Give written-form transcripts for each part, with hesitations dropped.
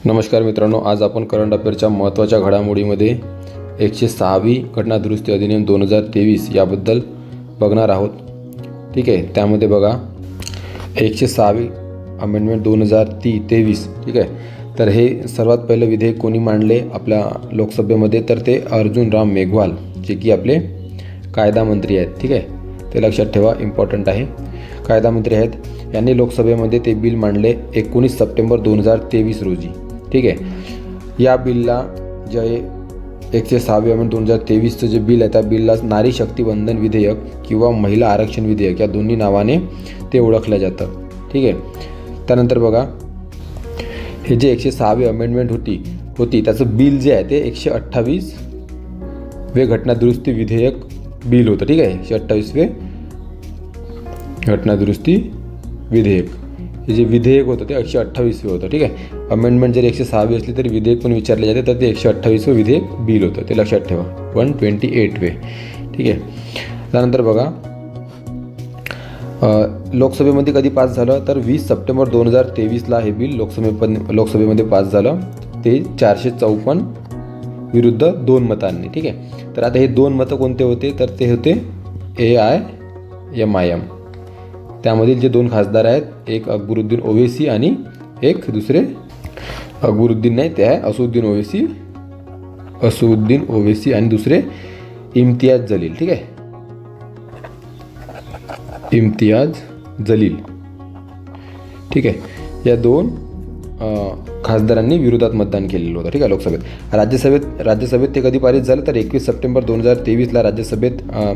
नमस्कार मित्रांनो, आज आपण करंट अफेअरच्या महत्त्वाच्या घडामोडीमध्ये 106वी घटना दुरुस्ती अधिनियम 2023 याबद्दल बघणार आहोत. ठीक आहे, त्यामध्ये बघा 106वी अमेंडमेंट 2023. ठीक आहे, तर हे सर्वात पहिलं विधेयक कोणी मांडले आपल्या लोकसभेमध्ये, तर ते अर्जुन राम मेघवाल, जे की आपले कायदा मंत्री आहेत. ठीक आहे, ते लक्षात ठेवा, इम्पॉर्टंट आहे. कायदा मंत्री आहेत. यांनी लोकसभेमध्ये ते बिल मांडले 19 सप्टेंबर 2023 रोजी. ठीक आहे, या बिलला जे 106वे अमेंडमेंट 2023चं जे बिल आहे, त्या बिलला नारी शक्ती वंदन विधेयक किंवा महिला आरक्षण विधेयक या दोन्ही नावाने ते ओळखलं जातं. ठीक आहे, त्यानंतर बघा हे जे 106वी अमेंडमेंट होती त्याचं बिल जे आहे ते 128वे घटना दुरुस्ती विधेयक बिल होतं. ठीक आहे, 128वे घटना दुरुस्ती विधेयक, हे जे विधेयक होतं ते 128वे होतं. ठीक आहे, अमेंडमेंट जरी 106वी असली तरी विधेयक पण विचारले जाते, तर ते 128वे विधेयक बिल होतं, ते लक्षात ठेवा. 128वे. ठीक आहे, त्यानंतर बघा लोकसभेमध्ये कधी पास झालं, तर 20 सप्टेंबर 2023ला हे बिल लोकसभेमध्ये पास झालं. ते 454 विरुद्ध 2 मतांनी. ठीक आहे, तर आता हे 2 मतं कोणते होते, तर ते होते AIMIM. त्यामधील जे 2 खासदार आहेत, एक अकबरुद्दीन ओवैसी आणि एक दुसरे अकबरुद्दीन नाही, ते आहे असुद्दीन ओवैसी आणि दुसरे इम्तियाज जलील. ठीक आहे, इम्तियाज जलील. ठीक आहे, या 2 खासदारांनी विरोधात मतदान केलेलं होतं. ठीक आहे, लोकसभेत. राज्यसभेत ते कधी पारित झालं, तर 21 सप्टेंबर 2023ला राज्यसभेत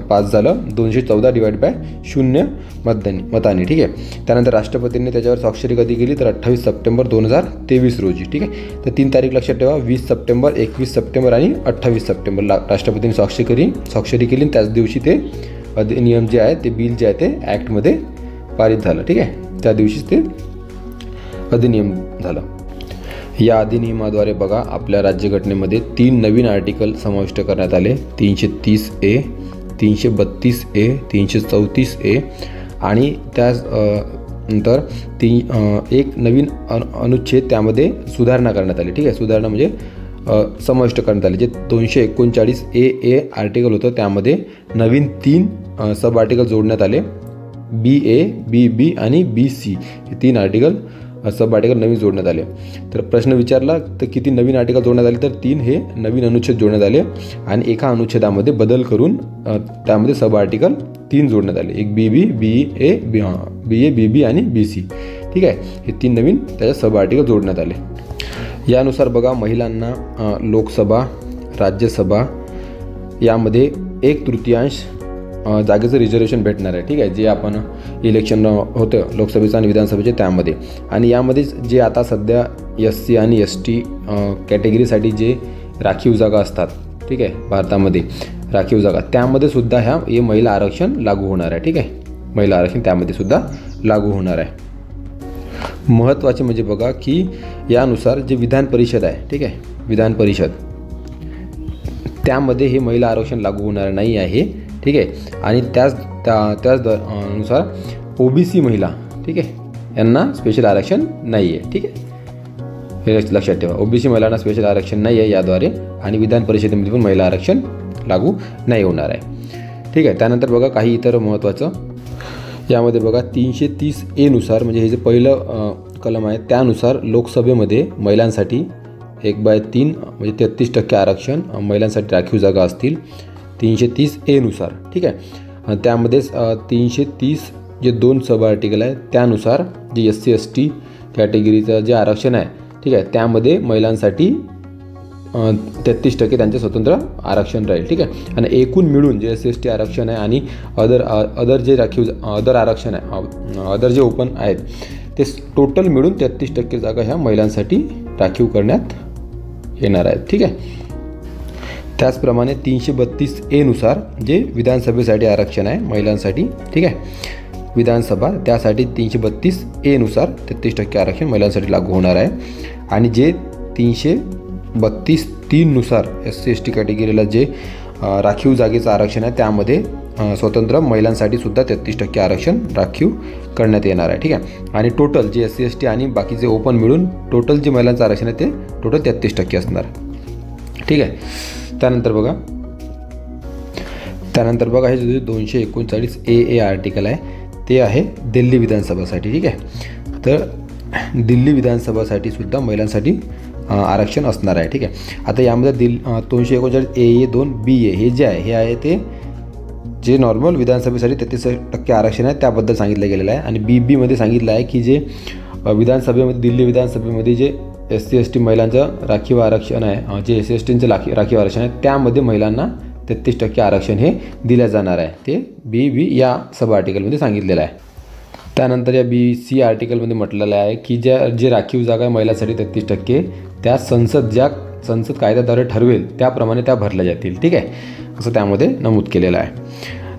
पास झालं 214/0 मतांनी. ठीक आहे, त्यानंतर राष्ट्रपतींनी त्याच्यावर स्वाक्षरी कधी केली, तर 28 सप्टेंबर 2023 रोजी. ठीक आहे, तर 3 तारीख लक्षात ठेवा, 20 सप्टेंबर, 21 सप्टेंबर आणि 28 सप्टेंबरला राष्ट्रपतींनी स्वाक्षरी केली. त्याच दिवशी ते अधिनियम जे आहे, ते बिल जे आहे ते ॲक्टमध्ये पारित झालं. ठीक आहे, त्या दिवशीच ते अधिनियम झालं. या अधिनियमाद्वारे बघा आपल्या राज्यघटनेमध्ये 3 नवीन आर्टिकल समाविष्ट करण्यात आले. 330A, 332A, 334A आणि त्याच नंतर एक नवीन अनुच्छेद त्यामध्ये सुधारणा करण्यात आली. ठीक आहे, सुधारणा म्हणजे समाविष्ट करण्यात आले. जे 239A आर्टिकल होतं, त्यामध्ये नवीन 3 सब आर्टिकल जोडण्यात आले. BA, BB आणि BC हे 3 आर्टिकल सब आर्टिकल नवीन जोडण्यात आले. तर प्रश्न विचारला तर किती नवीन आर्टिकल जोडण्यात आले, तर 3 हे नवीन अनुच्छेद जोडण्यात आले आणि एका अनुच्छेदामध्ये बदल करून त्यामध्ये सब आर्टिकल 3 जोडण्यात आले. एक BB, BA, BB आणि BC. ठीक आहे, हे 3 नवीन त्याच्या सब आर्टिकल जोडण्यात आले. यानुसार बघा महिलांना लोकसभा, राज्यसभा यामध्ये 1/3 जागेचं रिझर्वेशन भेटणार आहे. ठीक आहे, जे आपण इलेक्शन होतं लोकसभेचं आणि विधानसभेचे त्यामध्ये. आणि यामध्येच जे आता सध्या SC आणि ST कॅटेगरीसाठी जे राखीव जागा असतात, ठीक आहे, भारतामध्ये राखीव जागा, त्यामध्ये सुद्धा हे महिला आरक्षण लागू होणार आहे. ठीक आहे, महिला आरक्षण त्यामध्ये सुद्धा लागू होणार आहे. महत्त्वाचे म्हणजे बघा की यानुसार जे विधान परिषद आहे, ठीक आहे, विधान परिषद त्यामध्ये हे महिला आरक्षण लागू होणार नाही आहे. ठीक आहे, आणि त्याच नुसार OBC महिला, ठीक आहे, यांना स्पेशल आरक्षण नाही आहे. ठीक आहे, हे लक्षात ठेवा, OBC महिलांना स्पेशल आरक्षण नाही आहे याद्वारे, आणि विधान परिषदेमध्ये पण महिला आरक्षण लागू नाही होणार आहे. ठीक आहे, त्यानंतर बघा काही इतर महत्त्वाचं यामध्ये बघा 330A नुसार, म्हणजे हे जे पहिलं कलम आहे त्यानुसार लोकसभेमध्ये महिलांसाठी 1/3 म्हणजे 33% आरक्षण महिलांसाठी राखीव जागा असतील 330A नुसार. ठीक आहे, त्यामध्येच 330 जे 2 सब आर्टिकल आहे त्यानुसार जे SC ST कॅटेगरीचं जे आरक्षण आहे, ठीक आहे, त्यामध्ये महिलांसाठी 33% त्यांचे स्वतंत्र आरक्षण राहील. ठीक आहे, आणि एकूण मिळून जे SC ST आरक्षण आहे आणि अदर जे अदर आरक्षण आहे, अदर जे ओपन आहेत, ते टोटल मिळून 33% जागा ह्या महिलांसाठी राखीव करण्यात येणार आहेत. ठीक आहे, त्याचप्रमाणे 332A नुसार जे विधानसभेसाठी आरक्षण आहे महिलांसाठी, ठीक आहे, विधानसभा त्यासाठी 332A नुसार 33% आरक्षण महिलांसाठी लागू होणार आहे. आणि जे 332(3) नुसार SC ST कॅटेगरीला जे राखीव जागेचं आरक्षण आहे, त्यामध्ये स्वतंत्र महिलांसाठी सुद्धा 33% आरक्षण राखीव करण्यात येणार आहे. ठीक आहे. आणि टोटल जे SC ST आणि बाकीचे ओपन मिळून टोटल जे महिलांचं आरक्षण आहे ते टोटल 33% असणार. ठीक आहे. त्यानंतर बघा हे जे 239A आर्टिकल आहे ते आहे दिल्ली विधानसभासाठी. ठीक आहे. तर दिल्ली विधानसभासाठी सुद्धा महिलांसाठी आरक्षण असणार आहे. ठीक आहे. आता यामध्ये 239A2BA हे जे आहे हे आहे ते जे नॉर्मल विधानसभेसाठी 33% आरक्षण आहे त्याबद्दल सांगितलं गेलेलं आहे. आणि BBमध्ये सांगितलं आहे की जे विधानसभेमध्ये दिल्ली विधानसभेमध्ये जे SC ST महिलांचं राखीव आरक्षण आहे, जे SC STचं राखीव आरक्षण आहे त्यामध्ये महिलांना 33% आरक्षण हे दिलं जाणार आहे. ते BB या सब आर्टिकलमध्ये सांगितलेलं आहे. त्यानंतर या BC आर्टिकलमध्ये म्हटलेलं आहे की जे राखीव जागा आहे महिलांसाठी 33% त्या संसद कायद्याद्वारे ठरवेल त्याप्रमाणे त्या भरल्या जातील. ठीक आहे. असं त्यामध्ये नमूद केलेलं आहे.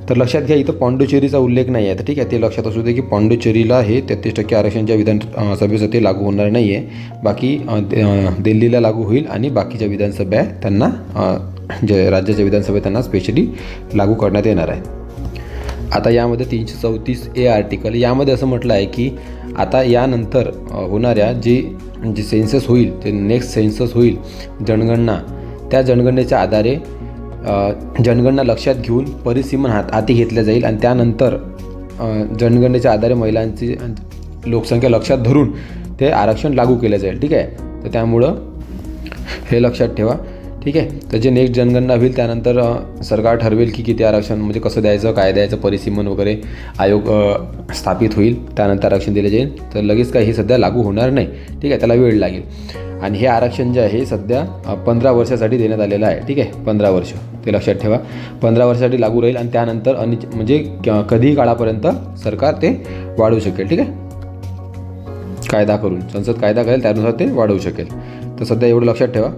तर लक्षात घ्या इथं पाँडिचेरीचा उल्लेख नाही आहे. तर ठीक आहे, ते लक्षात असू दे की पाँडिचेरीला हे 33% आरक्षण ज्या विधानसभेचं ते लागू होणार नाही आहे. बाकी दिल्लीला लागू होईल आणि बाकीच्या विधानसभा आहे त्यांना जे राज्याच्या विधानसभा त्यांना स्पेशली लागू करण्यात येणार आहे. आता यामध्ये 334A आर्टिकल यामध्ये असं म्हटलं आहे की आता यानंतर होणाऱ्या जे सेन्सस होईल, जे नेक्स्ट सेन्सस होईल जनगणना, त्या जनगणनेच्या आधारे जनगणना लक्षात घेऊन परिसीमन हाती घेतल्या जाईल आणि त्यानंतर जनगणनेच्या आधारे महिलांची लोकसंख्या लक्षात धरून ते आरक्षण लागू केलं जाईल. ठीक आहे. तर त्यामुळं हे लक्षात ठेवा. ठीक आहे. तर जे नेक्स्ट जनगणना होईल त्यानंतर सरकार ठरवेल की किती आरक्षण म्हणजे कसं द्यायचं, काय द्यायचं, परिसीमन वगैरे आयोग स्थापित होईल, त्यानंतर आरक्षण दिले जाईल. तर लगेच काही हे सध्या लागू होणार नाही. ठीक आहे. त्याला वेळ लागेल. आणि हे आरक्षण जे आहे सध्या 15 वर्षासाठी देण्यात आलेलं आहे. ठीक आहे. 15 वर्ष ते लक्षात ठेवा. 15 वर्षासाठी लागू राहील आणि त्यानंतर म्हणजे कधीही काळापर्यंत सरकार ते वाढवू शकेल. ठीक आहे. कायदा करून संसद कायदा करेल त्यानुसार ते वाढवू शकेल. तर सध्या एवढं लक्षात ठेवा.